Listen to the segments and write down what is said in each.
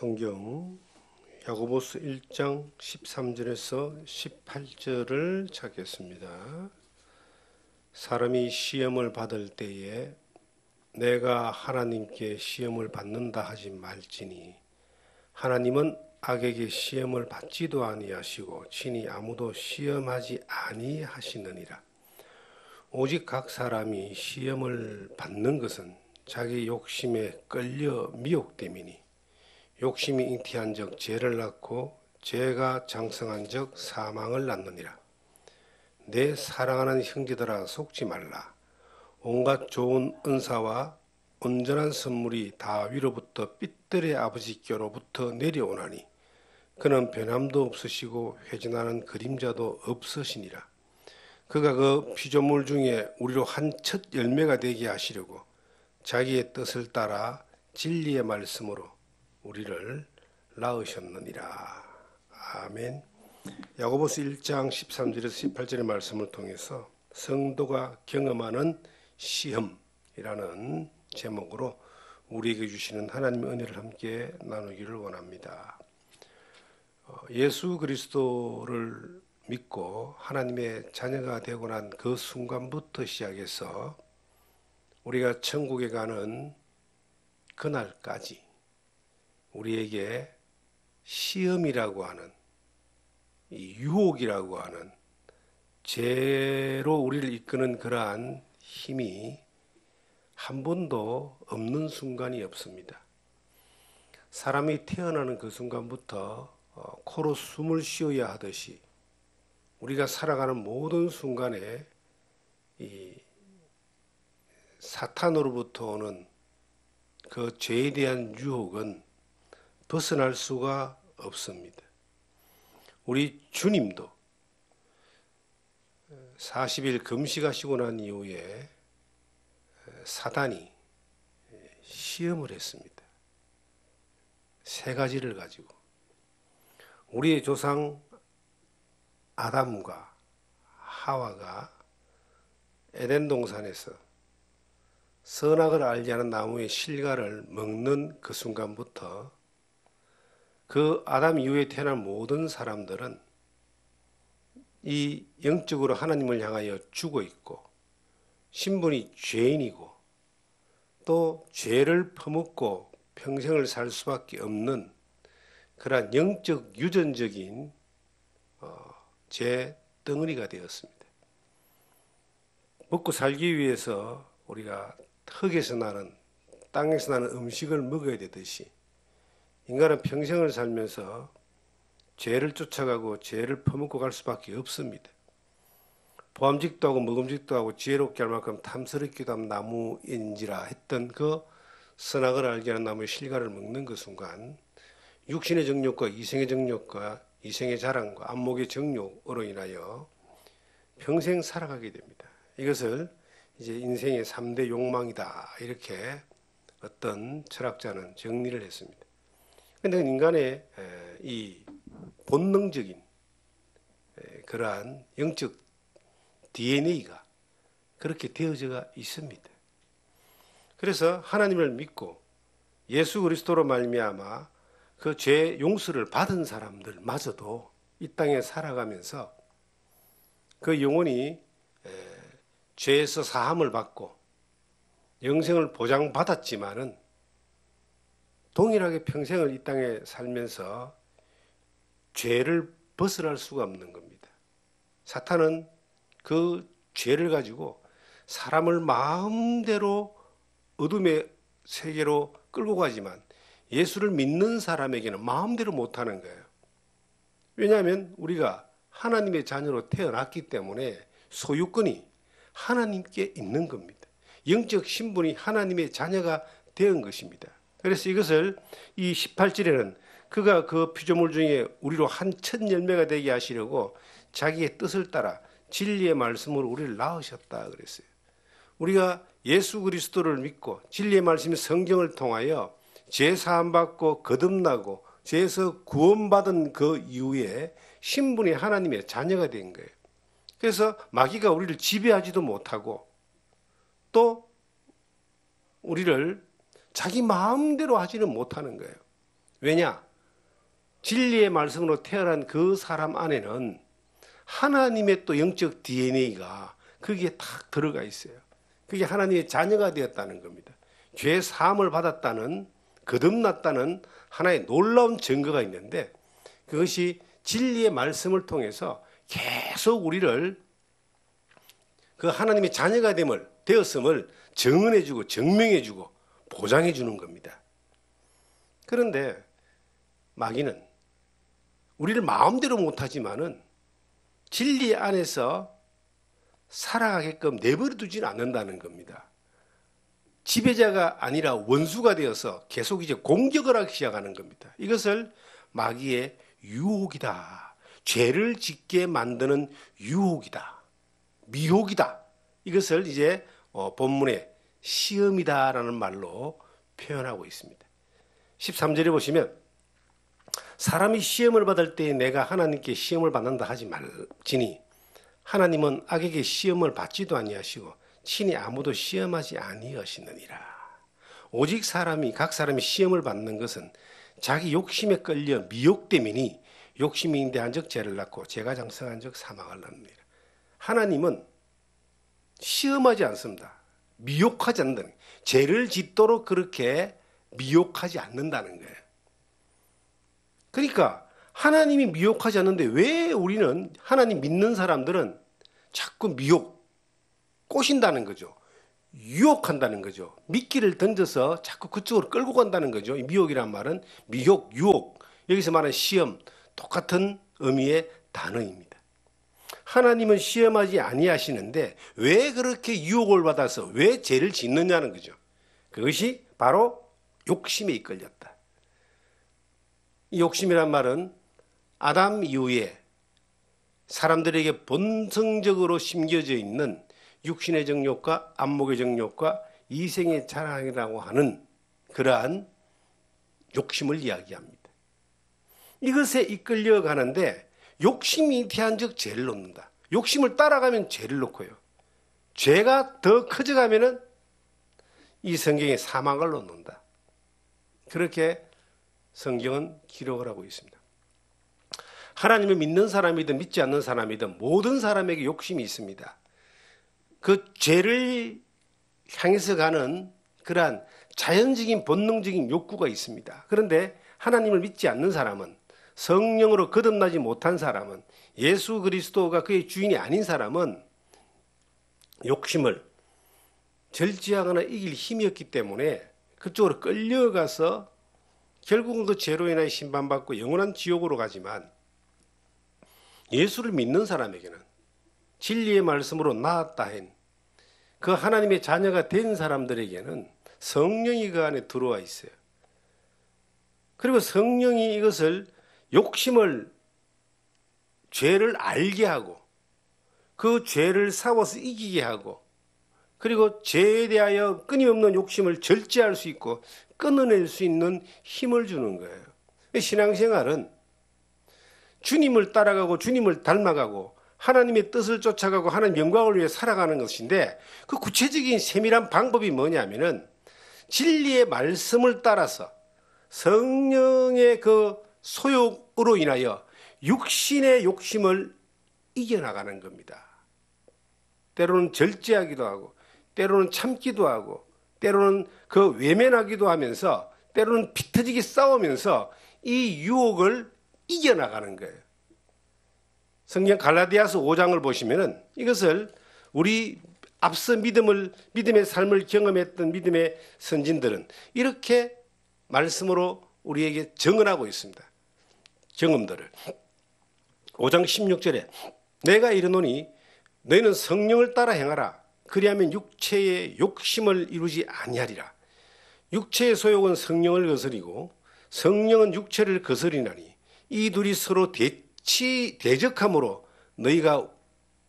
성경 야고보서 1장 13절에서 18절을 찾겠습니다. 사람이 시험을 받을 때에 내가 하나님께 시험을 받는다 하지 말지니 하나님은 악에게 시험을 받지도 아니하시고 친히 아무도 시험하지 아니하시느니라. 오직 각 사람이 시험을 받는 것은 자기 욕심에 끌려 미혹됨이니 욕심이 잉태한 적 죄를 낳고 죄가 장성한 적 사망을 낳느니라. 내 사랑하는 형제들아 속지 말라. 온갖 좋은 은사와 온전한 선물이 다위로부터 삐뚤의 아버지께로부터 내려오나니 그는 변함도 없으시고 회전하는 그림자도 없으시니라. 그가 그 피조물 중에 우리로 한 첫 열매가 되게 하시려고 자기의 뜻을 따라 진리의 말씀으로 우리를 낳으셨느니라. 아멘. 야고보서 1장 13절에서 18절의 말씀을 통해서 성도가 경험하는 시험이라는 제목으로 우리에게 주시는 하나님의 은혜를 함께 나누기를 원합니다. 예수 그리스도를 믿고 하나님의 자녀가 되고 난 그 순간부터 시작해서 우리가 천국에 가는 그날까지 우리에게 시험이라고 하는 이 유혹이라고 하는 죄로 우리를 이끄는 그러한 힘이 한 번도 없는 순간이 없습니다. 사람이 태어나는 그 순간부터 코로 숨을 쉬어야 하듯이 우리가 살아가는 모든 순간에 이 사탄으로부터 오는 그 죄에 대한 유혹은 벗어날 수가 없습니다. 우리 주님도 40일 금식하시고 난 이후에 사단이 시험을 했습니다. 세 가지를 가지고 우리의 조상 아담과 하와가 에덴 동산에서 선악을 알지 않은 나무의 실과를 먹는 그 순간부터 그 아담 이후에 태어난 모든 사람들은 이 영적으로 하나님을 향하여 죽어 있고 신분이 죄인이고 또 죄를 퍼먹고 평생을 살 수밖에 없는 그러한 영적 유전적인 죄 덩어리가 되었습니다. 먹고 살기 위해서 우리가 흙에서 나는 땅에서 나는 음식을 먹어야 되듯이 인간은 평생을 살면서 죄를 쫓아가고 죄를 퍼먹고 갈 수밖에 없습니다. 보암직도 하고 먹음직도 하고 지혜롭게 할 만큼 탐스럽기도 한 나무인지라 했던 그 선악을 알게 하는 나무의 실과를 먹는 그 순간 육신의 정욕과 이생의 정욕과 이생의 자랑과 안목의 정욕으로 인하여 평생 살아가게 됩니다. 이것을 이제 인생의 3대 욕망이다 이렇게 어떤 철학자는 정리를 했습니다. 그런데 인간의 이 본능적인 그러한 영적 DNA가 그렇게 되어져 있습니다. 그래서 하나님을 믿고 예수 그리스도로 말미암아 그 죄 용서를 받은 사람들마저도 이 땅에 살아가면서 그 영혼이 죄에서 사함을 받고 영생을 보장받았지만은 동일하게 평생을 이 땅에 살면서 죄를 벗어날 수가 없는 겁니다. 사탄은 그 죄를 가지고 사람을 마음대로 어둠의 세계로 끌고 가지만 예수를 믿는 사람에게는 마음대로 못하는 거예요. 왜냐하면 우리가 하나님의 자녀로 태어났기 때문에 소유권이 하나님께 있는 겁니다. 영적 신분이 하나님의 자녀가 된 것입니다. 그래서 이것을 이 18절에는 그가 그 피조물 중에 우리로 한 첫 열매가 되게 하시려고 자기의 뜻을 따라 진리의 말씀으로 우리를 낳으셨다 그랬어요. 우리가 예수 그리스도를 믿고 진리의 말씀인 성경을 통하여 죄 사함 받고 거듭나고 죄에서 구원받은 그 이후에 신분이 하나님의 자녀가 된 거예요. 그래서 마귀가 우리를 지배하지도 못하고 또 우리를 자기 마음대로 하지는 못하는 거예요. 왜냐? 진리의 말씀으로 태어난 그 사람 안에는 하나님의 또 영적 DNA가 거기에 딱 들어가 있어요. 그게 하나님의 자녀가 되었다는 겁니다. 죄 사함을 받았다는, 거듭났다는 하나의 놀라운 증거가 있는데, 그것이 진리의 말씀을 통해서 계속 우리를 그 하나님의 자녀가 되었음을 증언해주고 증명해주고 보장해주는 겁니다. 그런데 마귀는 우리를 마음대로 못하지만은 진리 안에서 살아가게끔 내버려 두지는 않는다는 겁니다. 지배자가 아니라 원수가 되어서 계속 이제 공격을 하기 시작하는 겁니다. 이것을 마귀의 유혹이다. 죄를 짓게 만드는 유혹이다. 미혹이다. 이것을 이제 본문에 시험이다라는 말로 표현하고 있습니다. 13절에 보시면 사람이 시험을 받을 때 내가 하나님께 시험을 받는다 하지 말지니 하나님은 악에게 시험을 받지도 아니하시고 친히 아무도 시험하지 아니하시느니라. 오직 각 사람이 시험을 받는 것은 자기 욕심에 끌려 미혹됨이니 욕심이 인대한 적 죄를 낳고 죄가 장성한 적 사망을 낳느니라. 하나님은 시험하지 않습니다. 미혹하지 않는다는 거예요. 죄를 짓도록 그렇게 미혹하지 않는다는 거예요. 그러니까 하나님이 미혹하지 않는데 왜 우리는 하나님 믿는 사람들은 자꾸 꼬신다는 거죠. 유혹한다는 거죠. 미끼를 던져서 자꾸 그쪽으로 끌고 간다는 거죠. 이 미혹이란 말은 유혹. 여기서 말하는 시험, 똑같은 의미의 단어입니다. 하나님은 시험하지 아니하시는데 왜 그렇게 유혹을 받아서 왜 죄를 짓느냐는 거죠. 그것이 바로 욕심에 이끌렸다. 이 욕심이란 말은 아담 이후에 사람들에게 본성적으로 심겨져 있는 육신의 정욕과 안목의 정욕과 이생의 자랑이라고 하는 그러한 욕심을 이야기합니다. 이것에 이끌려 가는데 욕심이 대한 적 죄를 놓는다. 욕심을 따라가면 죄를 놓고요. 죄가 더 커져가면은 이 성경에 사망을 놓는다. 그렇게 성경은 기록을 하고 있습니다. 하나님을 믿는 사람이든 믿지 않는 사람이든 모든 사람에게 욕심이 있습니다. 그 죄를 향해서 가는 그러한 자연적인 본능적인 욕구가 있습니다. 그런데 하나님을 믿지 않는 사람은, 성령으로 거듭나지 못한 사람은, 예수 그리스도가 그의 주인이 아닌 사람은 욕심을 절제하거나 이길 힘이 없기 때문에 그쪽으로 끌려가서 결국은 그 죄로 인하여 심판받고 영원한 지옥으로 가지만, 예수를 믿는 사람에게는 진리의 말씀으로 나았다 한 그 하나님의 자녀가 된 사람들에게는 성령이 그 안에 들어와 있어요. 그리고 성령이 이것을 욕심을, 죄를 알게 하고 그 죄를 싸워서 이기게 하고 그리고 죄에 대하여 끊임없는 욕심을 절제할 수 있고 끊어낼 수 있는 힘을 주는 거예요. 신앙생활은 주님을 따라가고 주님을 닮아가고 하나님의 뜻을 쫓아가고 하나님 영광을 위해 살아가는 것인데, 그 구체적인 세밀한 방법이 뭐냐면은 진리의 말씀을 따라서 성령의 그 소욕으로 인하여 육신의 욕심을 이겨나가는 겁니다. 때로는 절제하기도 하고 때로는 참기도 하고 때로는 그 외면하기도 하면서 때로는 피 터지게 싸우면서 이 유혹을 이겨나가는 거예요. 성경 갈라디아서 5장을 보시면은 이것을 우리 앞서 믿음의 삶을 경험했던 믿음의 선진들은 이렇게 말씀으로 우리에게 증언하고 있습니다. 경험들을. 5장 16절에 내가 이르노니 너희는 성령을 따라 행하라. 그리하면 육체의 욕심을 이루지 아니하리라. 육체의 소욕은 성령을 거스리고 성령은 육체를 거스리나니 이 둘이 서로 대적함으로 너희가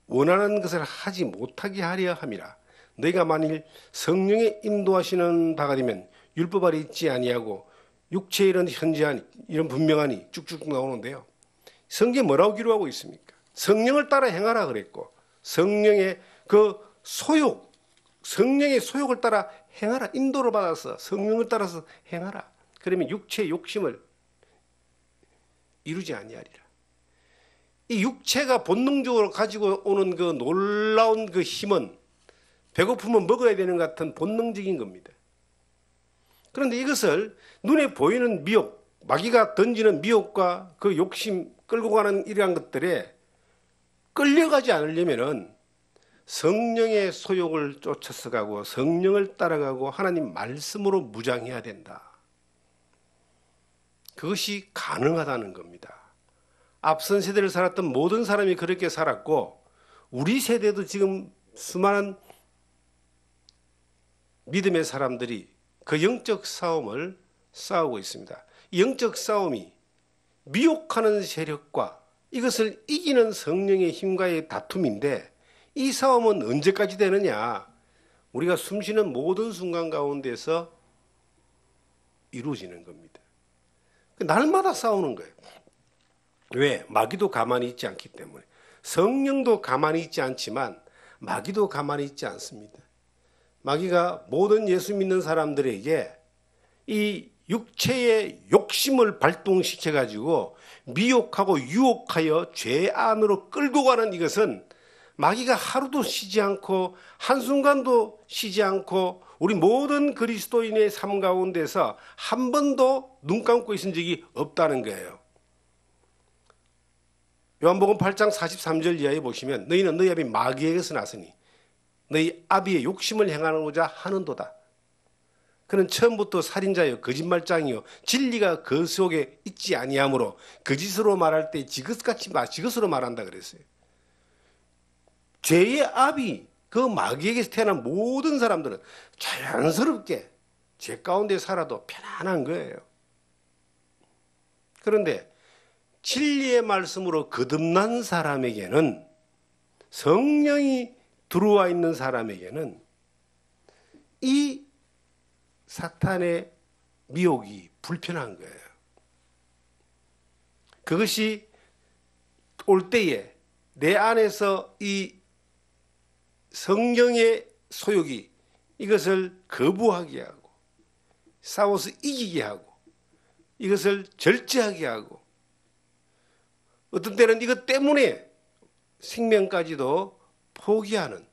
원하는 것을 하지 못하게 하려 함이라. 너희가 만일 성령의 인도하시는 바가 되면 율법 아래 있지 아니하고 육체의 이런 현저하니 이런 분명하니 쭉쭉 나오는데요. 성경에 뭐라고 기록하고 있습니까? 성령을 따라 행하라 그랬고 성령의 그 소욕, 성령의 소욕을 따라 행하라. 인도를 받아서 성령을 따라서 행하라. 그러면 육체의 욕심을 이루지 아니하리라. 이 육체가 본능적으로 가지고 오는 그 놀라운 그 힘은 배고프면 먹어야 되는 것 같은 본능적인 겁니다. 그런데 이것을 눈에 보이는 미혹, 마귀가 던지는 미혹과 그 욕심, 끌고 가는 이러한 것들에 끌려가지 않으려면은 성령의 소욕을 쫓아서 가고 성령을 따라가고 하나님 말씀으로 무장해야 된다. 그것이 가능하다는 겁니다. 앞선 세대를 살았던 모든 사람이 그렇게 살았고 우리 세대도 지금 수많은 믿음의 사람들이 그 영적 싸움을 싸우고 있습니다. 이 영적 싸움이 미혹하는 세력과 이것을 이기는 성령의 힘과의 다툼인데 이 싸움은 언제까지 되느냐? 우리가 숨쉬는 모든 순간 가운데서 이루어지는 겁니다. 날마다 싸우는 거예요. 왜? 마귀도 가만히 있지 않기 때문에. 성령도 가만히 있지 않지만 마귀도 가만히 있지 않습니다. 마귀가 모든 예수 믿는 사람들에게 이 육체의 욕심을 발동시켜 가지고 미혹하고 유혹하여 죄 안으로 끌고 가는 이것은 마귀가 하루도 쉬지 않고 한순간도 쉬지 않고 우리 모든 그리스도인의 삶 가운데서 한 번도 눈 감고 있은 적이 없다는 거예요. 요한복음 8장 43절 이하에 보시면 너희는 너희 아비 마귀에게서 났으니 너희 아비의 욕심을 행하고자 하는도다. 그는 처음부터 살인자요 거짓말장이요 진리가 그 속에 있지 아니하므로 거짓으로 말할 때 지긋으로 말한다 그랬어요. 죄의 아비 그 마귀에게서 태어난 모든 사람들은 자연스럽게 죄 가운데 살아도 편안한 거예요. 그런데 진리의 말씀으로 거듭난 사람에게는 성령이 들어와 있는 사람에게는 이 사탄의 미혹이 불편한 거예요. 그것이 올 때에 내 안에서 이 성령의 소욕이 이것을 거부하게 하고 싸워서 이기게 하고 이것을 절제하게 하고 어떤 때는 이것 때문에 생명까지도 포기하는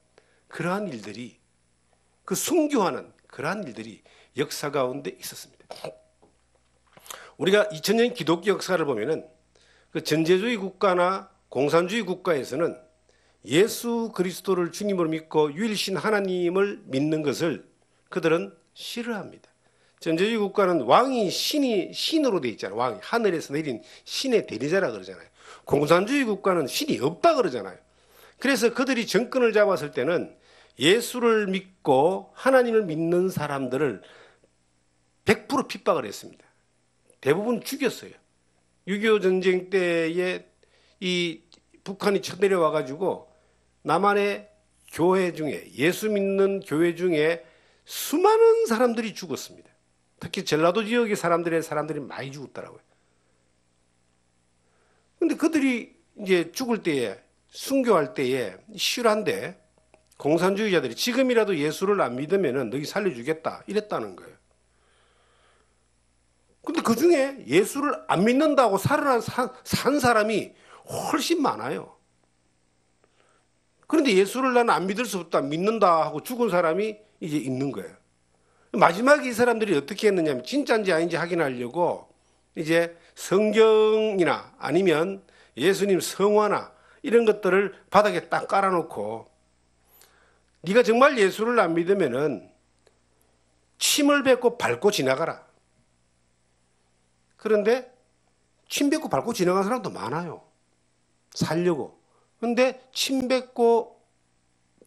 그러한 일들이 순교하는 그러한 일들이 역사 가운데 있었습니다. 우리가 2000년 기독교 역사를 보면은 그 전제주의 국가나 공산주의 국가에서는 예수 그리스도를 주님으로 믿고 유일신 하나님을 믿는 것을 그들은 싫어합니다. 전제주의 국가는 왕이 신으로 되어 있잖아요. 왕이 하늘에서 내린 신의 대리자라 그러잖아요. 공산주의 국가는 신이 없다 그러잖아요. 그래서 그들이 정권을 잡았을 때는 예수를 믿고 하나님을 믿는 사람들을 100% 핍박을 했습니다. 대부분 죽였어요. 6.25 전쟁 때에 이 북한이 쳐내려와 가지고 남한의 교회 중에 예수 믿는 교회 중에 수많은 사람들이 죽었습니다. 특히 전라도 지역의 사람들이 많이 죽었더라고요. 근데 그들이 이제 죽을 때에 순교할 때에 실화인데 공산주의자들이 지금이라도 예수를 안 믿으면은 너희 살려주겠다 이랬다는 거예요. 근데 그 중에 예수를 안 믿는다고 산 사람이 훨씬 많아요. 그런데 예수를 나는 안 믿을 수 없다, 믿는다 하고 죽은 사람이 이제 있는 거예요. 마지막에 이 사람들이 어떻게 했느냐면 진짜인지 아닌지 확인하려고 이제 성경이나 아니면 예수님 성화나 이런 것들을 바닥에 딱 깔아놓고 네가 정말 예수를 안 믿으면은 침을 뱉고 밟고 지나가라. 그런데 침 뱉고 밟고 지나간 사람도 많아요. 살려고. 그런데 침 뱉고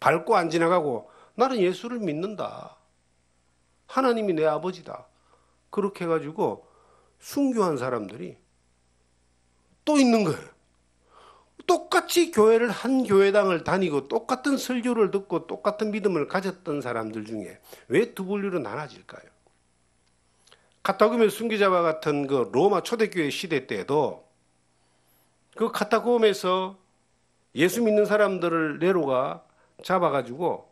밟고 안 지나가고 나는 예수를 믿는다. 하나님이 내 아버지다. 그렇게 해가지고 순교한 사람들이 또 있는 거예요. 똑같이 교회를 한 교회당을 다니고 똑같은 설교를 듣고 똑같은 믿음을 가졌던 사람들 중에 왜 두 분류로 나눠질까요? 카타고메 순교자와 같은 그 로마 초대교회 시대 때에도 그 카타고메에서 예수 믿는 사람들을 네로가 잡아가지고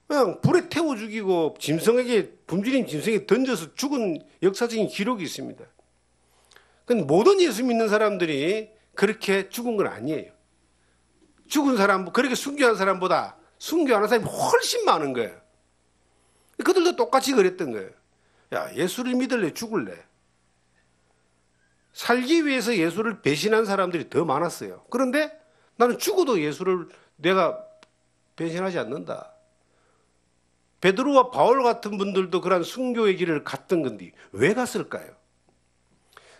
그냥 불에 태워 죽이고 붐질인 짐승에게 던져서 죽은 역사적인 기록이 있습니다. 근데 모든 예수 믿는 사람들이 그렇게 죽은 건 아니에요. 죽은 사람, 그렇게 순교한 사람보다 순교하는 사람이 훨씬 많은 거예요. 그들도 똑같이 그랬던 거예요. 야, 예수를 믿을래, 죽을래? 살기 위해서 예수를 배신한 사람들이 더 많았어요. 그런데 나는 죽어도 예수를 내가 배신하지 않는다. 베드로와 바울 같은 분들도 그런 순교의 길을 갔던 건데 왜 갔을까요?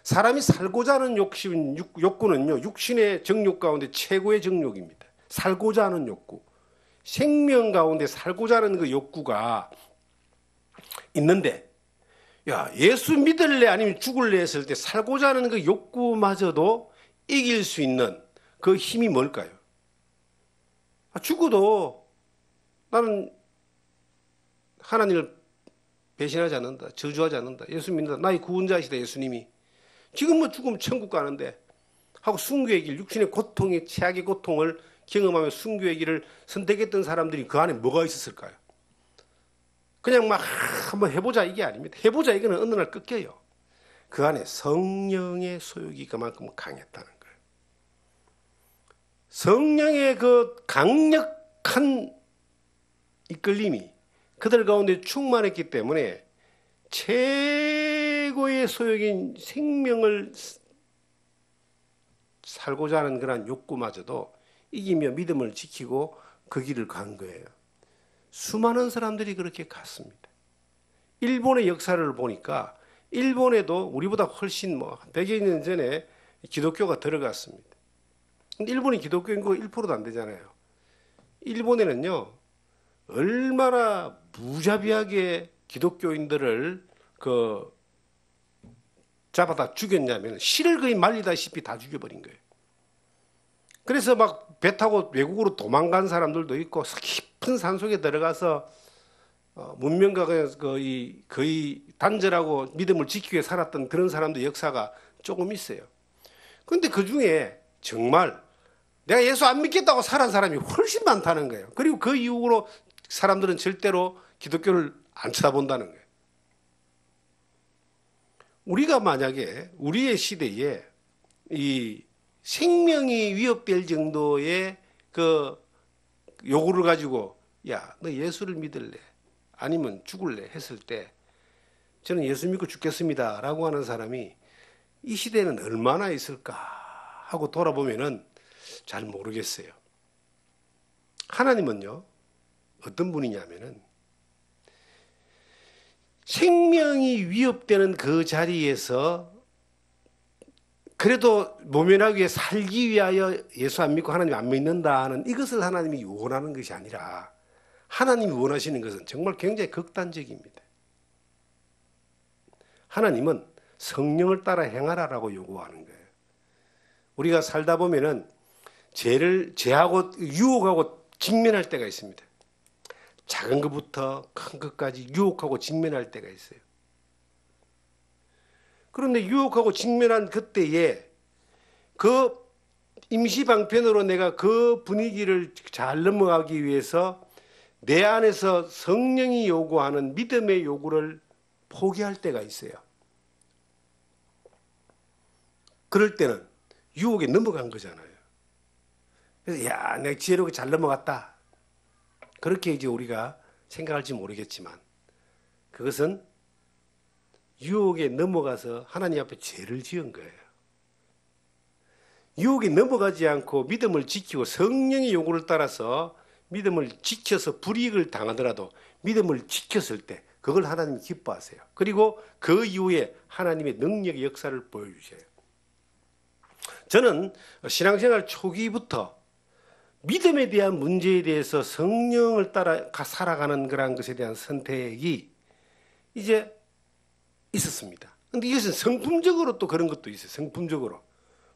사람이 살고자 하는 욕구는요, 육신의 정욕 가운데 최고의 정욕입니다. 살고자 하는 욕구. 생명 가운데 살고자 하는 그 욕구가 있는데, 야, 예수 믿을래 아니면 죽을래 했을 때 살고자 하는 그 욕구마저도 이길 수 있는 그 힘이 뭘까요? 죽어도 나는 하나님을 배신하지 않는다. 저주하지 않는다. 예수 믿는다. 나의 구원자이시다. 예수님이. 지금 뭐 죽으면 천국 가는데 하고 순교의 길, 육신의 고통의 최악의 고통을 경험하며 순교의 길을 선택했던 사람들이 그 안에 뭐가 있었을까요? 그냥 막 한번 해보자 이게 아닙니다. 해보자 이거는 어느 날 꺾여요. 그 안에 성령의 소욕이 그만큼 강했다는 거예요. 성령의 그 강력한 이끌림이 그들 가운데 충만했기 때문에 최고의 소욕인 생명을 살고자 하는 그런 욕구마저도 이기며 믿음을 지키고 그 길을 간 거예요. 수많은 사람들이 그렇게 갔습니다. 일본의 역사를 보니까 일본에도 우리보다 훨씬 100여 년 전에 기독교가 들어갔습니다. 근데 일본이 기독교 인구가 1%도 안 되잖아요. 일본에는요, 얼마나 무자비하게 기독교인들을 잡아다 죽였냐면 실을 거의 말리다시피 다 죽여버린 거예요. 그래서 막 배 타고 외국으로 도망간 사람들도 있고 깊은 산속에 들어가서 문명과 거의 단절하고 믿음을 지키기 위해 살았던 그런 사람들 역사가 조금 있어요. 그런데 그 중에 정말 내가 예수 안 믿겠다고 살아난 사람이 훨씬 많다는 거예요. 그리고 그 이후로 사람들은 절대로 기독교를 안 쳐다본다는 거예요. 우리가 만약에 우리의 시대에 이 생명이 위협될 정도의 그 요구를 가지고 야, 너 예수를 믿을래? 아니면 죽을래? 했을 때 저는 예수 믿고 죽겠습니다 라고 하는 사람이 이 시대에는 얼마나 있을까 하고 돌아보면은 잘 모르겠어요. 하나님은요, 어떤 분이냐면은 생명이 위협되는 그 자리에서 그래도 모면하기 위해 살기 위하여 예수 안 믿고 하나님 안 믿는다 하는 이것을 하나님이 원하는 것이 아니라 하나님이 원하시는 것은 정말 굉장히 극단적입니다. 하나님은 성령을 따라 행하라라고 요구하는 거예요. 우리가 살다 보면은 죄하고 유혹하고 직면할 때가 있습니다. 작은 것부터 큰 것까지 유혹하고 직면할 때가 있어요. 그런데 유혹하고 직면한 그때에 그 임시방편으로 내가 그 분위기를 잘 넘어가기 위해서 내 안에서 성령이 요구하는 믿음의 요구를 포기할 때가 있어요. 그럴 때는 유혹에 넘어간 거잖아요. 그래서 야, 내가 지혜롭게 잘 넘어갔다. 그렇게 이제 우리가 생각할지 모르겠지만 그것은 유혹에 넘어가서 하나님 앞에 죄를 지은 거예요. 유혹에 넘어가지 않고 믿음을 지키고 성령의 요구를 따라서 믿음을 지켜서 불이익을 당하더라도 믿음을 지켰을 때 그걸 하나님이 기뻐하세요. 그리고 그 이후에 하나님의 능력의 역사를 보여주세요. 저는 신앙생활 초기부터 믿음에 대한 문제에 대해서 성령을 따라 살아가는 그런 것에 대한 선택이 이제 있었습니다. 그런데 이것은 성품적으로 또 그런 것도 있어요. 성품적으로.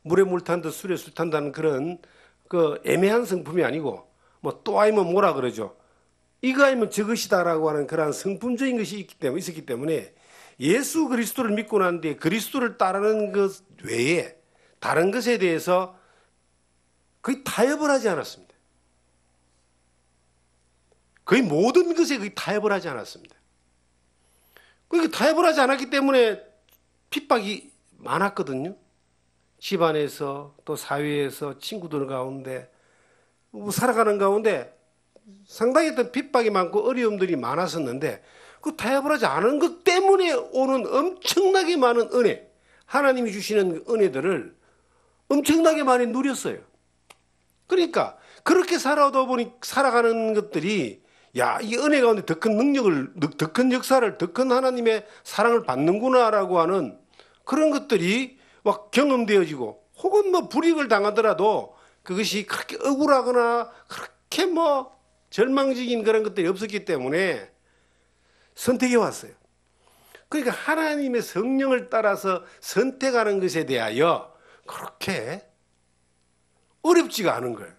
물에 물 탄듯 술에 술 탄다는 그런 그 애매한 성품이 아니고 또 아니면 뭐라 그러죠. 이거 아니면 저것이다라고 하는 그런 성품적인 것이 있었기 때문에 예수 그리스도를 믿고 난 뒤에 그리스도를 따르는 것 외에 다른 것에 대해서 거의 타협을 하지 않았습니다. 거의 모든 것에 거의 타협을 하지 않았습니다. 그러니까 타협을 하지 않았기 때문에 핍박이 많았거든요. 집안에서 또 사회에서 친구들 가운데 살아가는 가운데 상당히 어떤 핍박이 많고 어려움들이 많았었는데 그 타협을 하지 않은 것 때문에 오는 엄청나게 많은 은혜, 하나님이 주시는 은혜들을 엄청나게 많이 누렸어요. 그러니까 그렇게 살아가는 것들이 야, 이 은혜 가운데 더 큰 능력을, 더 큰 역사를, 더 큰 하나님의 사랑을 받는구나라고 하는 그런 것들이 막 경험되어지고 혹은 뭐 불이익을 당하더라도 그것이 그렇게 억울하거나 그렇게 뭐 절망적인 그런 것들이 없었기 때문에 선택해 왔어요. 그러니까 하나님의 성령을 따라서 선택하는 것에 대하여 그렇게 어렵지가 않은 거예요.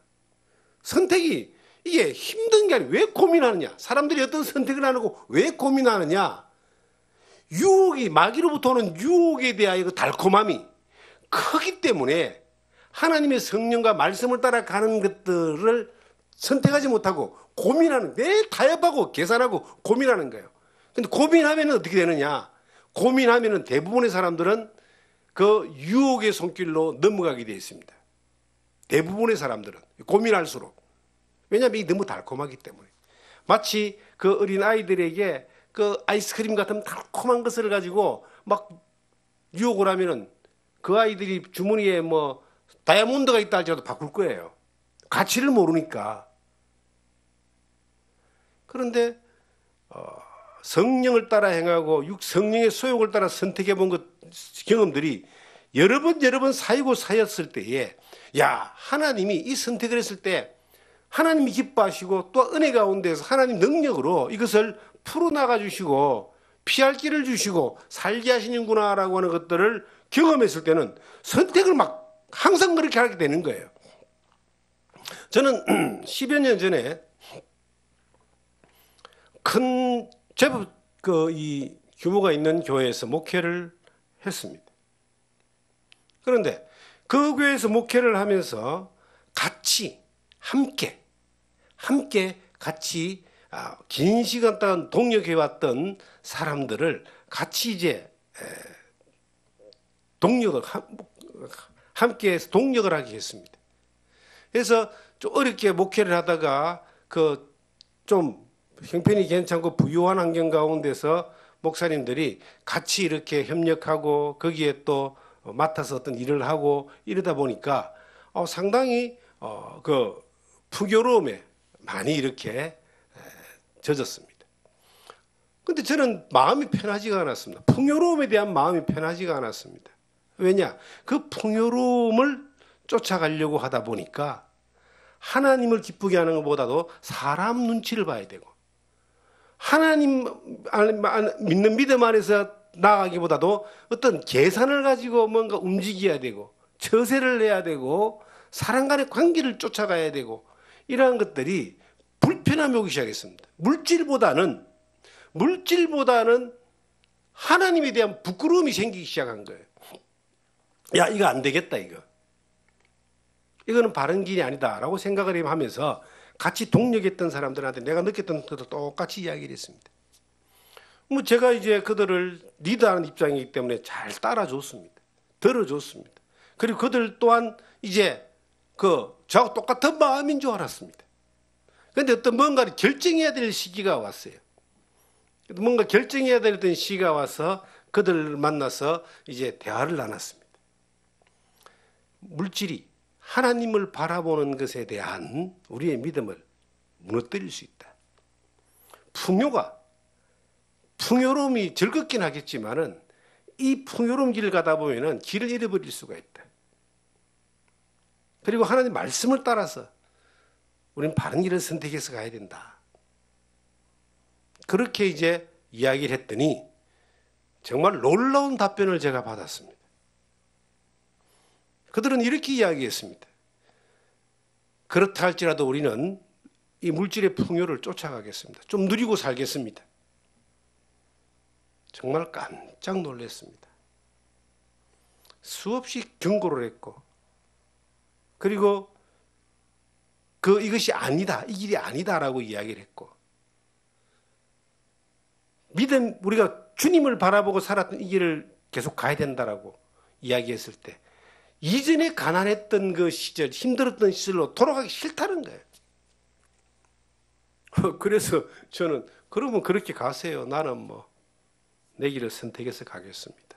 선택이 이게 힘든 게 아니고 왜 고민하느냐? 사람들이 어떤 선택을 안 하고 왜 고민하느냐? 유혹이, 마귀로부터 오는 유혹에 대하여 그 달콤함이 크기 때문에 하나님의 성령과 말씀을 따라가는 것들을 선택하지 못하고 고민하는, 왜 타협하고 계산하고 고민하는 거예요. 근데 고민하면 어떻게 되느냐? 고민하면 대부분의 사람들은 그 유혹의 손길로 넘어가게 되어 있습니다. 대부분의 사람들은 고민할수록. 왜냐하면 이게 너무 달콤하기 때문에. 마치 그 어린 아이들에게 그 아이스크림 같은 달콤한 것을 가지고 막 유혹을 하면은 그 아이들이 주머니에 뭐 다이아몬드가 있다 할지라도 바꿀 거예요. 가치를 모르니까. 그런데 성령을 따라 행하고 성령의 소욕을 따라 선택해 본 경험들이 여러 번 쌓이고 쌓였을 때에 야, 하나님이 이 선택을 했을 때 하나님이 기뻐하시고 또 은혜 가운데서 하나님 능력으로 이것을 풀어나가 주시고 피할 길을 주시고 살게 하시는구나라고 하는 것들을 경험했을 때는 선택을 막 항상 그렇게 하게 되는 거예요. 저는 10여 년 전에 큰 제법 이 규모가 있는 교회에서 목회를 했습니다. 그런데 그 교회에서 목회를 하면서 같이 함께 같이 긴 시간 동안 동역해 왔던 사람들을 같이 이제 함께해서 동역을 하게 했습니다. 그래서 좀 어렵게 목회를 하다가 그 좀 형편이 괜찮고 부유한 환경 가운데서 목사님들이 같이 이렇게 협력하고 거기에 또 맡아서 어떤 일을 하고 이러다 보니까 상당히 그 풍요로움에 많이 이렇게 젖었습니다. 근데 저는 마음이 편하지가 않았습니다. 풍요로움에 대한 마음이 편하지가 않았습니다. 왜냐? 그 풍요로움을 쫓아가려고 하다 보니까 하나님을 기쁘게 하는 것보다도 사람 눈치를 봐야 되고 하나님 믿는 믿음 안에서 나아가기보다도 어떤 계산을 가지고 뭔가 움직여야 되고 처세를 해야 되고 사람 간의 관계를 쫓아가야 되고 이러한 것들이 불편함이 오기 시작했습니다. 물질보다는 하나님에 대한 부끄러움이 생기기 시작한 거예요. 야, 이거 안 되겠다, 이거는 바른 길이 아니다라고 생각을 하면서 같이 동력했던 사람들한테 내가 느꼈던 것도 똑같이 이야기를 했습니다. 뭐 제가 이제 그들을 리드하는 입장이기 때문에 잘 따라줬습니다. 들어줬습니다. 그리고 그들 또한 이제 저하고 똑같은 마음인 줄 알았습니다. 그런데 어떤 뭔가를 결정해야 될 시기가 왔어요. 뭔가 결정해야 될 시기가 와서 그들을 만나서 이제 대화를 나눴습니다. 물질이 하나님을 바라보는 것에 대한 우리의 믿음을 무너뜨릴 수 있다. 풍요로움이 즐겁긴 하겠지만은 이 풍요로운 길을 가다 보면은 길을 잃어버릴 수가 있다. 그리고 하나님 말씀을 따라서 우리는 바른 길을 선택해서 가야 된다. 그렇게 이제 이야기를 했더니 정말 놀라운 답변을 제가 받았습니다. 그들은 이렇게 이야기했습니다. 그렇다 할지라도 우리는 이 물질의 풍요를 쫓아가겠습니다. 좀 누리고 살겠습니다. 정말 깜짝 놀랐습니다. 수없이 경고를 했고 그리고 이것이 아니다, 이 길이 아니다라고 이야기를 했고 우리가 주님을 바라보고 살았던 이 길을 계속 가야 된다라고 이야기했을 때 이전에 가난했던 그 시절, 힘들었던 시절로 돌아가기 싫다는 거예요. 그래서 저는 그러면 그렇게 가세요. 나는 뭐 내 길을 선택해서 가겠습니다.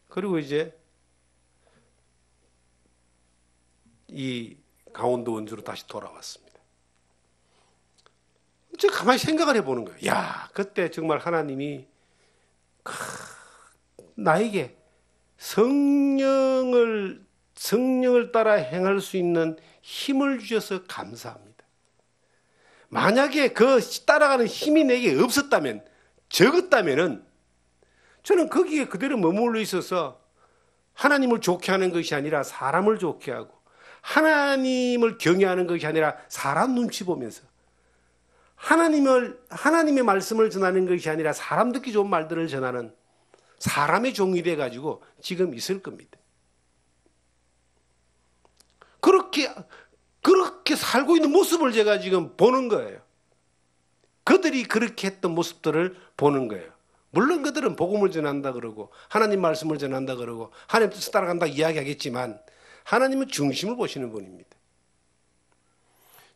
그리고 이제 이 강원도 원주로 다시 돌아왔습니다. 제가 가만히 생각을 해보는 거예요. 야, 그때 정말 하나님이 나에게 성령을 따라 행할 수 있는 힘을 주셔서 감사합니다. 만약에 그 따라가는 힘이 내게 없었다면, 적었다면은 저는 거기에 그대로 머물러 있어서 하나님을 좋게 하는 것이 아니라 사람을 좋게 하고, 하나님을 경외하는 것이 아니라 사람 눈치 보면서, 하나님의 말씀을 전하는 것이 아니라 사람 듣기 좋은 말들을 전하는 사람의 종이 돼가지고 지금 있을 겁니다. 그렇게 살고 있는 모습을 제가 지금 보는 거예요. 그들이 그렇게 했던 모습들을 보는 거예요. 물론 그들은 복음을 전한다 그러고 하나님 말씀을 전한다 그러고 하나님 뜻을 따라간다 이야기하겠지만 하나님은 중심을 보시는 분입니다.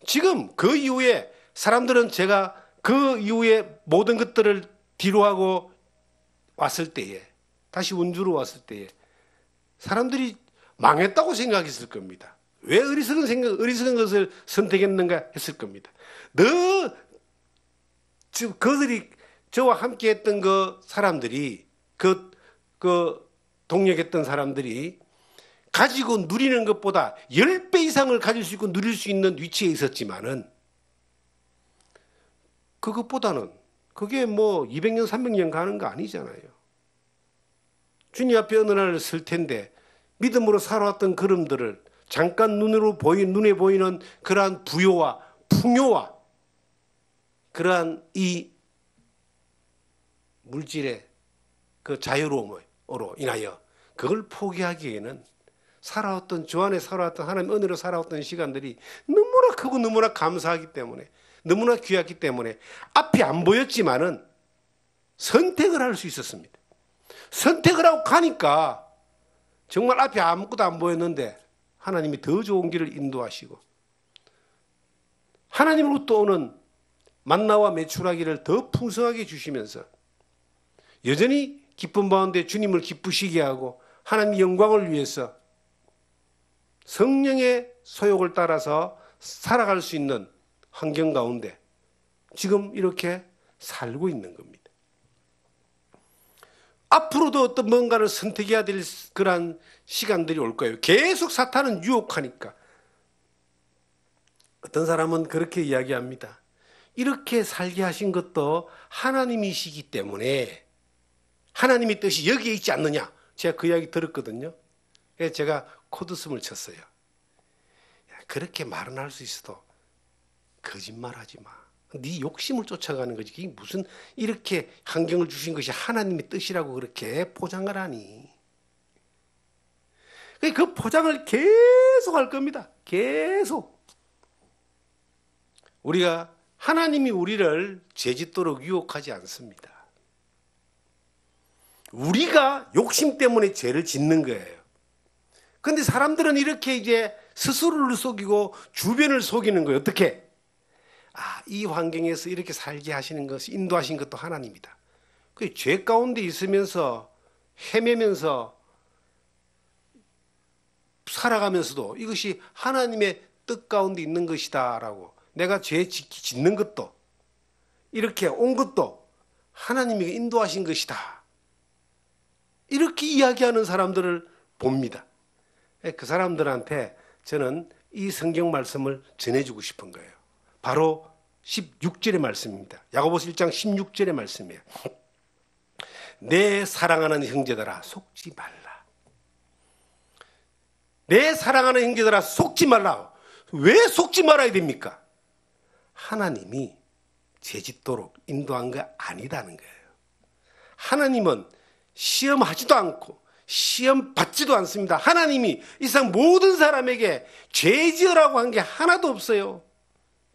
지금 그 이후에 사람들은 제가 그 이후에 모든 것들을 뒤로하고 왔을 때에, 다시 원주로 왔을 때에 사람들이 망했다고 생각했을 겁니다. 왜 어리석은 것을 선택했는가 했을 겁니다. 그들이 저와 함께 했던 그 사람들이, 그 동력했던 사람들이 가지고 누리는 것보다 10배 이상을 가질 수 있고 누릴 수 있는 위치에 있었지만은 그것보다는 그게 뭐 200년, 300년 가는 거 아니잖아요. 주님 앞에 어느 날 설 텐데 믿음으로 살아왔던 그름들을 잠깐 눈에 보이는 그러한 부요와 풍요와 그러한 이 물질의 그 자유로움으로 인하여 그걸 포기하기에는 저 안에 살아왔던 하나님 은혜로 살아왔던 시간들이 너무나 크고 너무나 감사하기 때문에, 너무나 귀하기 때문에 앞이 안 보였지만은 선택을 할 수 있었습니다. 선택을 하고 가니까 정말 앞에 아무것도 안 보였는데 하나님이 더 좋은 길을 인도하시고 하나님으로부터 오는 만나와 메추라기를 더 풍성하게 주시면서 여전히 기쁨 가운데 주님을 기쁘시게 하고 하나님의 영광을 위해서 성령의 소욕을 따라서 살아갈 수 있는 환경 가운데 지금 이렇게 살고 있는 겁니다. 앞으로도 어떤 뭔가를 선택해야 될 그런 시간들이 올 거예요. 계속 사탄은 유혹하니까. 어떤 사람은 그렇게 이야기합니다. 이렇게 살게 하신 것도 하나님이시기 때문에 하나님의 뜻이 여기에 있지 않느냐. 제가 그 이야기 들었거든요. 그래서 제가 코드숨을 쳤어요. 그렇게 말은 할 수 있어도 거짓말하지 마. 네 욕심을 쫓아가는 거지. 이게 무슨 이렇게 환경을 주신 것이 하나님의 뜻이라고 그렇게 포장을 하니. 그 포장을 계속 할 겁니다. 계속. 하나님이 우리를 죄짓도록 유혹하지 않습니다. 우리가 욕심 때문에 죄를 짓는 거예요. 그런데 사람들은 이렇게 이제 스스로를 속이고 주변을 속이는 거예요. 어떻게? 이 환경에서 이렇게 살게 하시는 것이 인도하신 것도 하나님이다. 그 죄 가운데 있으면서 헤매면서 살아가면서도 이것이 하나님의 뜻 가운데 있는 것이다라고, 내가 죄 짓는 것도 이렇게 온 것도 하나님이 인도하신 것이다, 이렇게 이야기하는 사람들을 봅니다. 그 사람들한테 저는 이 성경 말씀을 전해주고 싶은 거예요. 바로 16절의 말씀입니다. 야고보서 1장 16절의 말씀이에요. 내 사랑하는 형제들아 속지 말라. 내 사랑하는 형제들아 속지 말라. 왜 속지 말아야 됩니까? 하나님이 죄짓도록 인도한 거 아니다는 거예요. 하나님은 시험하지도 않고 시험 받지도 않습니다. 하나님이 이 세상 모든 사람에게 죄 지으라고 한 게 하나도 없어요.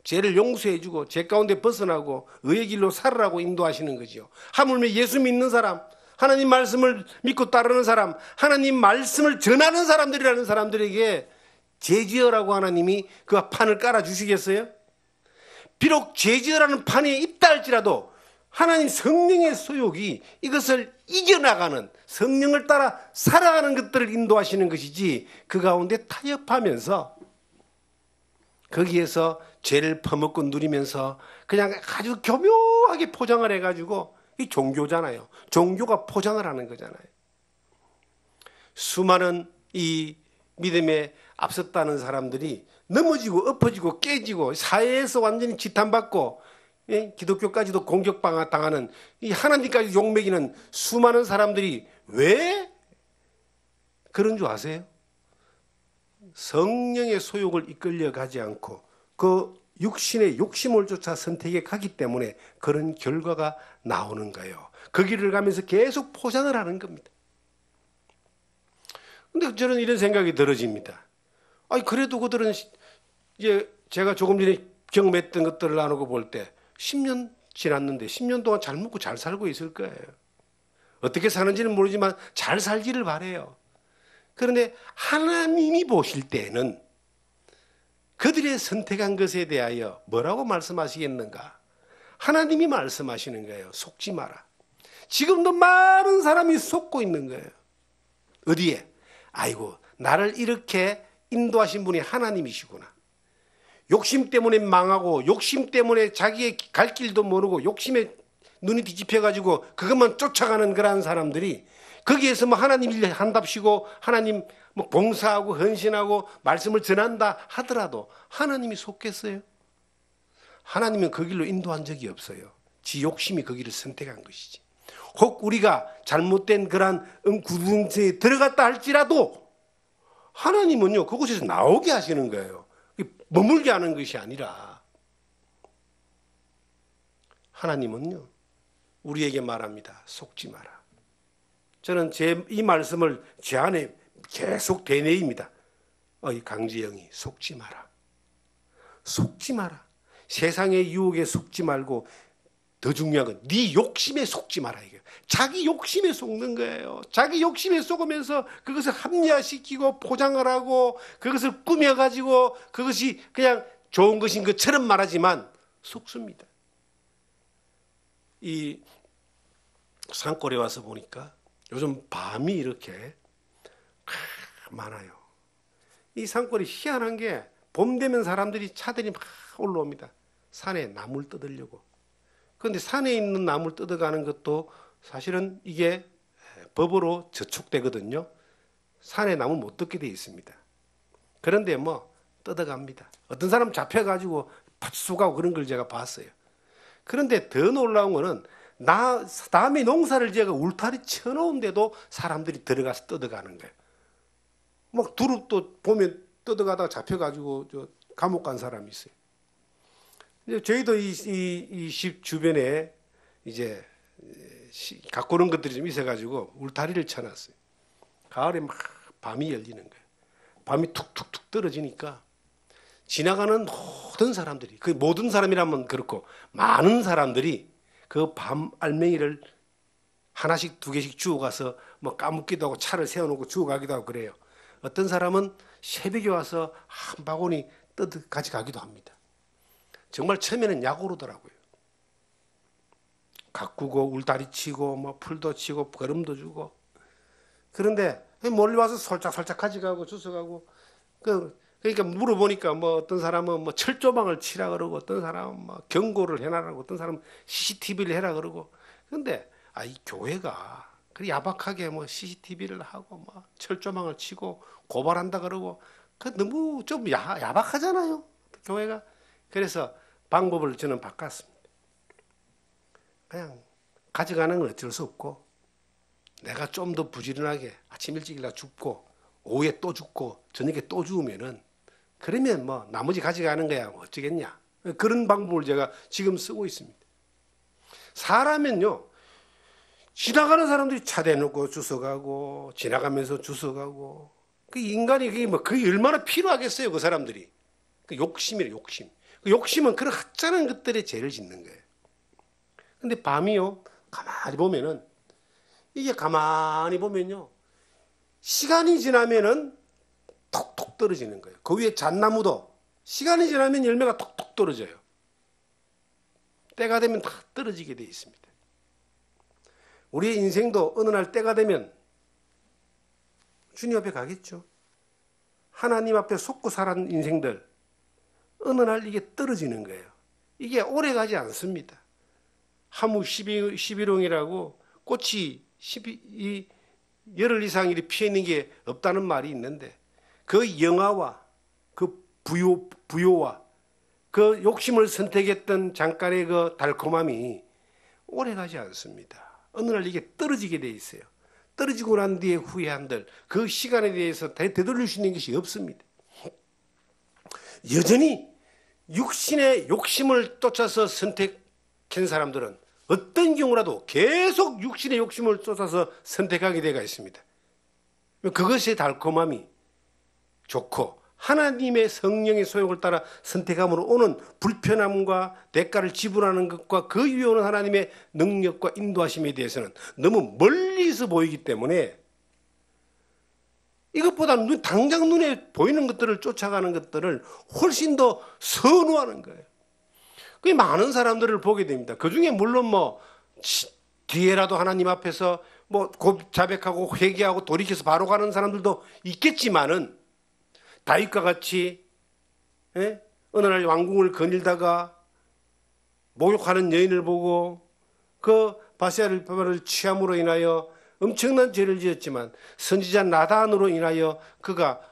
죄를 용서해주고 죄 가운데 벗어나고 의의 길로 살으라고 인도하시는 거죠. 하물며 예수 믿는 사람, 하나님 말씀을 믿고 따르는 사람, 하나님 말씀을 전하는 사람들이라는 사람들에게 죄지어라고 하나님이 그 판을 깔아주시겠어요? 비록 죄지어라는 판에 있다 할지라도 하나님 성령의 소욕이 이것을 이겨나가는, 성령을 따라 살아가는 것들을 인도하시는 것이지, 그 가운데 타협하면서 거기에서 죄를 퍼먹고 누리면서 그냥 아주 교묘하게 포장을 해가지고, 이 종교잖아요. 종교가 포장을 하는 거잖아요. 수많은 이 믿음에 앞섰다는 사람들이 넘어지고 엎어지고 깨지고 사회에서 완전히 지탄받고, 기독교까지도 공격당하는, 이 하나님까지 욕먹이는 수많은 사람들이 왜 그런 줄 아세요? 성령의 소욕을 이끌려 가지 않고 그 육신의 욕심을 쫓아 선택에 가기 때문에 그런 결과가 나오는 거예요. 그 길을 가면서 계속 포장을 하는 겁니다. 근데 저는 이런 생각이 들어집니다. 아니, 그래도 그들은 이제 제가 조금 전에 경험했던 것들을 나누고 볼 때 10년 지났는데 10년 동안 잘 먹고 잘 살고 있을 거예요. 어떻게 사는지는 모르지만 잘 살기를 바라요. 그런데 하나님이 보실 때는 그들의 선택한 것에 대하여 뭐라고 말씀하시겠는가? 하나님이 말씀하시는 거예요. 속지 마라. 지금도 많은 사람이 속고 있는 거예요. 어디에? 아이고, 나를 이렇게 인도하신 분이 하나님이시구나. 욕심 때문에 망하고, 욕심 때문에 자기의 갈 길도 모르고, 욕심에 눈이 뒤집혀가지고 그것만 쫓아가는 그러한 사람들이 거기에서 뭐 하나님 일 한답시고 하나님 뭐 봉사하고 헌신하고 말씀을 전한다 하더라도 하나님이 속겠어요? 하나님은 그 길로 인도한 적이 없어요. 지 욕심이 그 길을 선택한 것이지. 혹 우리가 잘못된 그러한 구덩이에 들어갔다 할지라도 하나님은요, 그곳에서 나오게 하시는 거예요. 머물게 하는 것이 아니라 하나님은요, 우리에게 말합니다. 속지 마라. 저는 이 말씀을 제 안에 계속 되뇌입니다. 강지영이 속지 마라. 속지 마라. 세상의 유혹에 속지 말고 더 중요한 건 네 욕심에 속지 마라. 이게 자기 욕심에 속는 거예요. 자기 욕심에 속으면서 그것을 합리화시키고 포장을 하고 그것을 꾸며가지고 그것이 그냥 좋은 것인 것처럼 말하지만 속습니다. 이 산골에 와서 보니까 요즘 밤이 이렇게 많아요. 이 산골이 희한한 게 봄 되면 사람들이 차들이 막 올라옵니다. 산에 나무를 뜯으려고. 그런데 산에 있는 나무를 뜯어가는 것도 사실은 이게 법으로 저촉되거든요. 산에 나무 못 뜯게 돼 있습니다. 그런데 뭐 뜯어갑니다. 어떤 사람 잡혀가지고 팥수가고 그런 걸 제가 봤어요. 그런데 더 놀라운 거는 남의 농사를 제가 울타리 쳐놓은데도 사람들이 들어가서 뜯어가는 거예요. 막 두릅도 보면 뜯어가다가 잡혀가지고 감옥 간 사람이 있어요. 저희도 이 집 주변에 이제 가꾸는 것들이 좀 있어가지고 울타리를 쳐놨어요. 가을에 막 밤이 열리는 거예요. 밤이 툭툭툭 떨어지니까 지나가는 모든 사람들이, 그 모든 사람이라면 그렇고 많은 사람들이 그 밤 알맹이를 하나씩 두 개씩 주워가서 뭐 까먹기도 하고 차를 세워놓고 주워가기도 하고 그래요. 어떤 사람은 새벽에 와서 한 바구니 가져가기도 합니다. 정말 처음에는 약오르더라고요. 가꾸고 울다리 치고 뭐 풀도 치고 거름도 주고. 그런데 멀리 와서 살짝 가져가고 주워가고. 그러니까 물어보니까 뭐 어떤 사람은 뭐 철조망을 치라 그러고 어떤 사람은 뭐 경고를 해놔라고 어떤 사람은 CCTV를 해라 그러고. 그런데 이 교회가 그 야박하게 뭐 CCTV를 하고 뭐 철조망을 치고 고발한다 그러고 그 너무 좀 야박하잖아요. 교회가. 그래서 방법을 저는 바꿨습니다. 그냥 가져가는 건 어쩔 수 없고 내가 좀 더 부지런하게 아침 일찍 일어나 줍고 오후에 또 줍고 저녁에 또 주우면은 그러면 뭐 나머지 가져가는 거야 뭐 어쩌겠냐. 그런 방법을 제가 지금 쓰고 있습니다. 사람은요, 지나가는 사람들이 차 대놓고 주워가고 지나가면서 주워가고 그 인간이 그게 얼마나 필요하겠어요. 그 사람들이. 그 욕심이에요. 욕심. 그 욕심은 그런 하찮은 것들에 죄를 짓는 거예요. 근데 밤이요, 가만히 보면은 이게 가만히 보면요, 시간이 지나면은 톡톡 떨어지는 거예요. 그 위에 잣나무도 시간이 지나면 열매가 톡톡 떨어져요. 때가 되면 다 떨어지게 되어 있습니다. 우리의 인생도 어느 날 때가 되면 주님 앞에 가겠죠. 하나님 앞에 속고 살았는 인생들 어느 날 이게 떨어지는 거예요. 이게 오래 가지 않습니다. 하무 11홍이라고 꽃이 열흘 이상 이렇게 피어 있는 게 없다는 말이 있는데, 그 영화와 그 부요와 그 욕심을 선택했던 잠깐의 그 달콤함이 오래 가지 않습니다. 어느 날 이게 떨어지게 돼 있어요. 떨어지고 난 뒤에 후회한들 그 시간에 대해서 되돌릴 수 있는 것이 없습니다. 여전히 육신의 욕심을 쫓아서 선택한 사람들은 어떤 경우라도 계속 육신의 욕심을 쫓아서 선택하게 되어 있습니다. 그것의 달콤함이 좋고 하나님의 성령의 소욕을 따라 선택함으로 오는 불편함과 대가를 지불하는 것과 그 위에 오는 하나님의 능력과 인도하심에 대해서는 너무 멀리서 보이기 때문에 이것보다 당장 눈에 보이는 것들을 쫓아가는 것들을 훨씬 더 선호하는 거예요. 그 많은 사람들을 보게 됩니다. 그 중에 물론 뒤에라도 하나님 앞에서 자백하고 회개하고 돌이켜서 바로 가는 사람들도 있겠지만은, 다윗과 같이 어느 날 왕궁을 거닐다가 목욕하는 여인을 보고 그 바세바를 취함으로 인하여 엄청난 죄를 지었지만 선지자 나단으로 인하여 그가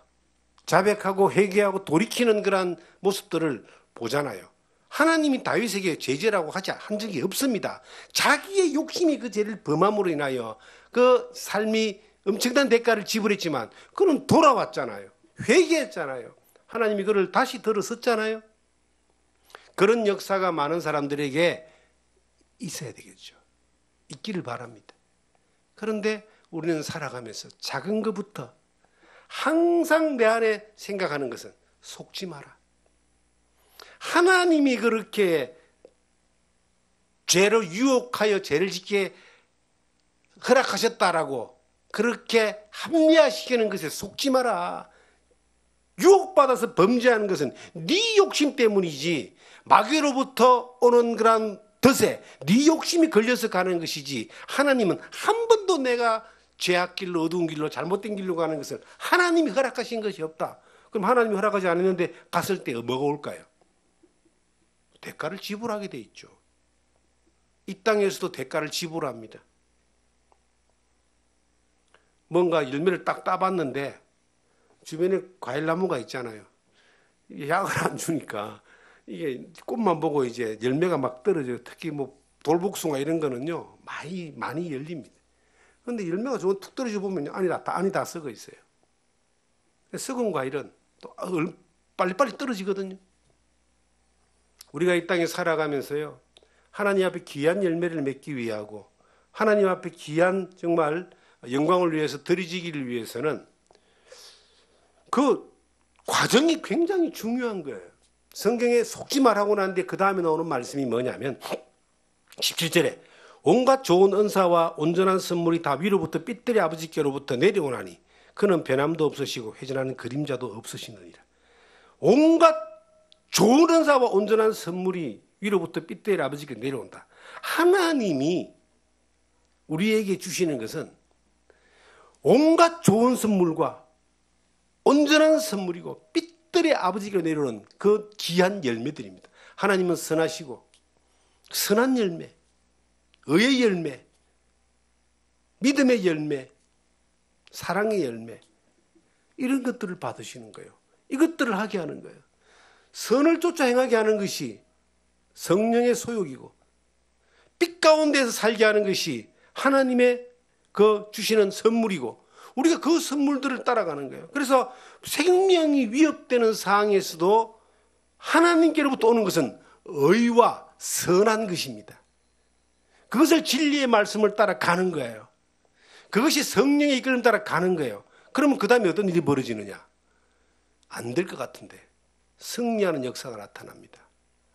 자백하고 회개하고 돌이키는 그러한 모습들을 보잖아요. 하나님이 다윗에게 제재라고 한 적이 없습니다. 자기의 욕심이 그 죄를 범함으로 인하여 그 삶이 엄청난 대가를 지불했지만 그는 돌아왔잖아요. 회개했잖아요. 하나님이 그를 다시 들어섰잖아요. 그런 역사가 많은 사람들에게 있어야 되겠죠. 있기를 바랍니다. 그런데 우리는 살아가면서 작은 것부터 항상 내 안에 생각하는 것은 속지 마라. 하나님이 그렇게 죄로 유혹하여 죄를 짓게 허락하셨다라고 그렇게 합리화시키는 것에 속지 마라. 유혹받아서 범죄하는 것은 네 욕심 때문이지, 마귀로부터 오는 그런 덫에 네 욕심이 걸려서 가는 것이지, 하나님은 한 번도 내가 죄악 길로, 어두운 길로, 잘못된 길로 가는 것을 하나님이 허락하신 것이 없다. 그럼 하나님이 허락하지 않았는데 갔을 때 뭐가 올까요? 대가를 지불하게 돼 있죠. 이 땅에서도 대가를 지불합니다. 뭔가 열매를 딱 따봤는데 주변에 과일나무가 있잖아요. 약을 안 주니까 이게 꽃만 보고 이제 열매가 막 떨어져요. 특히 돌복숭아 이런 거는요, 많이 열립니다. 그런데 열매가 저거 툭 떨어져 보면 안이 다 썩어 있어요. 썩은 과일은 또 빨리빨리 떨어지거든요. 우리가 이 땅에 살아가면서요, 하나님 앞에 귀한 열매를 맺기 위하고 하나님 앞에 귀한 정말 영광을 위해서 드려지기를 위해서는 그 과정이 굉장히 중요한 거예요. 성경에 속지 말라고 하는데 그 다음에 나오는 말씀이 뭐냐면 17절에 온갖 좋은 은사와 온전한 선물이 다 위로부터 삐뚤이 아버지께로부터 내려오나니 그는 변함도 없으시고 회전하는 그림자도 없으시느니라. 온갖 좋은 은사와 온전한 선물이 위로부터 삐뚤이 아버지께 내려온다. 하나님이 우리에게 주시는 것은 온갖 좋은 선물과 온전한 선물이고 삐뚤의 아버지가 내려오는 그 귀한 열매들입니다. 하나님은 선하시고 선한 열매, 의의 열매, 믿음의 열매, 사랑의 열매, 이런 것들을 받으시는 거예요. 이것들을 하게 하는 거예요. 선을 쫓아 행하게 하는 것이 성령의 소욕이고 빛 가운데서 살게 하는 것이 하나님의 그 주시는 선물이고 우리가 그 선물들을 따라가는 거예요. 그래서 생명이 위협되는 상황에서도 하나님께로부터 오는 것은 의와 선한 것입니다. 그것을 진리의 말씀을 따라가는 거예요. 그것이 성령의 이끌림 따라 가는 거예요. 그러면 그 다음에 어떤 일이 벌어지느냐? 안 될 것 같은데 승리하는 역사가 나타납니다.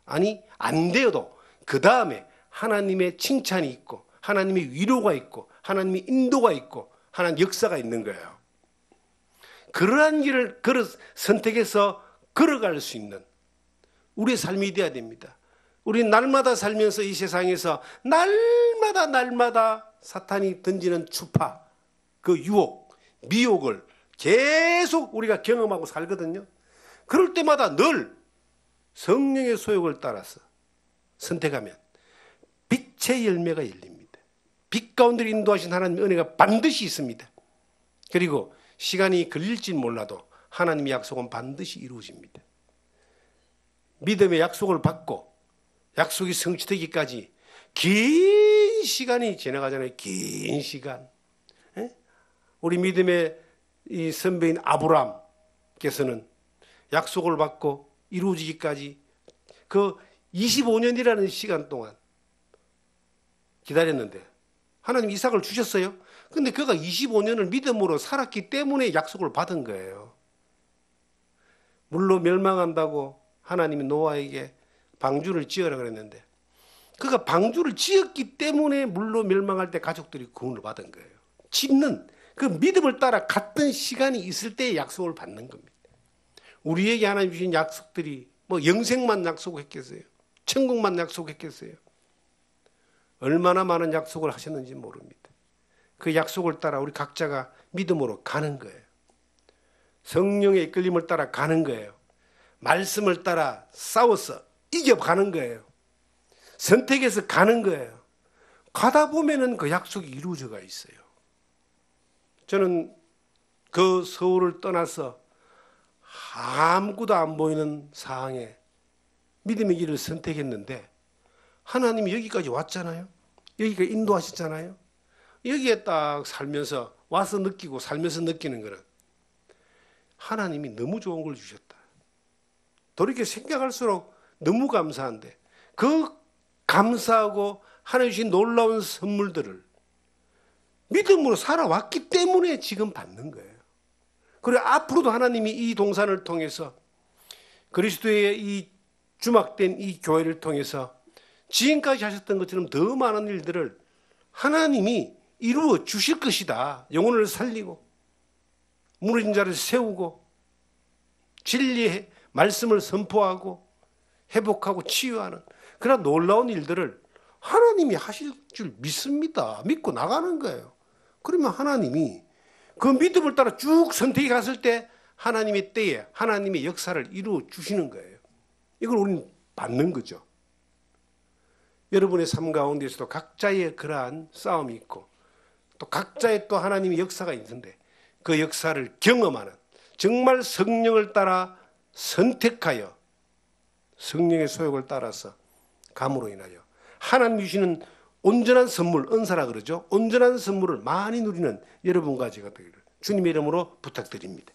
아니, 안 되어도 그 다음에 하나님의 칭찬이 있고 하나님의 위로가 있고 하나님의 인도가 있고 하나님 역사가 있는 거예요. 그러한 길을 선택해서 걸어갈 수 있는 우리의 삶이 되어야 됩니다. 우리 날마다 살면서 이 세상에서 날마다 사탄이 던지는 추파, 그 유혹, 미혹을 계속 우리가 경험하고 살거든요. 그럴 때마다 늘 성령의 소욕을 따라서 선택하면 빛의 열매가 열립니다. 빛 가운데 인도하신 하나님의 은혜가 반드시 있습니다. 그리고 시간이 걸릴진 몰라도 하나님의 약속은 반드시 이루어집니다. 믿음의 약속을 받고 약속이 성취되기까지 긴 시간이 지나가잖아요. 긴 시간. 우리 믿음의 이 선배인 아브라함께서는 약속을 받고 이루어지기까지 그 25년이라는 시간 동안 기다렸는데 하나님 이삭을 주셨어요. 근데 그가 25년을 믿음으로 살았기 때문에 약속을 받은 거예요. 물로 멸망한다고 하나님이 노아에게 방주를 지으라 그랬는데 그가 방주를 지었기 때문에 물로 멸망할 때 가족들이 구원을 받은 거예요. 짓는 그 믿음을 따라 같은 시간이 있을 때 약속을 받는 겁니다. 우리에게 하나님 주신 약속들이 뭐 영생만 약속했겠어요? 천국만 약속했겠어요? 얼마나 많은 약속을 하셨는지 모릅니다. 그 약속을 따라 우리 각자가 믿음으로 가는 거예요. 성령의 이끌림을 따라 가는 거예요. 말씀을 따라 싸워서 이겨가는 거예요. 선택해서 가는 거예요. 가다 보면은 그 약속이 이루어져가 있어요. 저는 그 서울을 떠나서 아무것도 안 보이는 상황에 믿음의 길을 선택했는데 하나님이 여기까지 왔잖아요. 여기까지 인도하셨잖아요. 여기에 딱 살면서 와서 느끼고 살면서 느끼는 거는 하나님이 너무 좋은 걸 주셨다. 돌이켜 생각할수록 너무 감사한데 그 감사하고 하나님 주신 놀라운 선물들을 믿음으로 살아왔기 때문에 지금 받는 거예요. 그리고 앞으로도 하나님이 이 동산을 통해서 그리스도의 이 주막된 이 교회를 통해서 지금까지 하셨던 것처럼 더 많은 일들을 하나님이 이루어 주실 것이다. 영혼을 살리고 무너진 자를 세우고 진리의 말씀을 선포하고 회복하고 치유하는 그런 놀라운 일들을 하나님이 하실 줄 믿습니다. 믿고 나가는 거예요. 그러면 하나님이 그 믿음을 따라 쭉 선택해 갔을 때 하나님의 때에 하나님의 역사를 이루어 주시는 거예요. 이걸 우리는 받는 거죠. 여러분의 삶 가운데서도 각자의 그러한 싸움이 있고 또 각자의 또 하나님의 역사가 있는데 그 역사를 경험하는 정말 성령을 따라 선택하여 성령의 소욕을 따라서 감으로 인하여 하나님 주시는 온전한 선물, 은사라 그러죠. 온전한 선물을 많이 누리는 여러분과 제가 되기를 주님의 이름으로 부탁드립니다.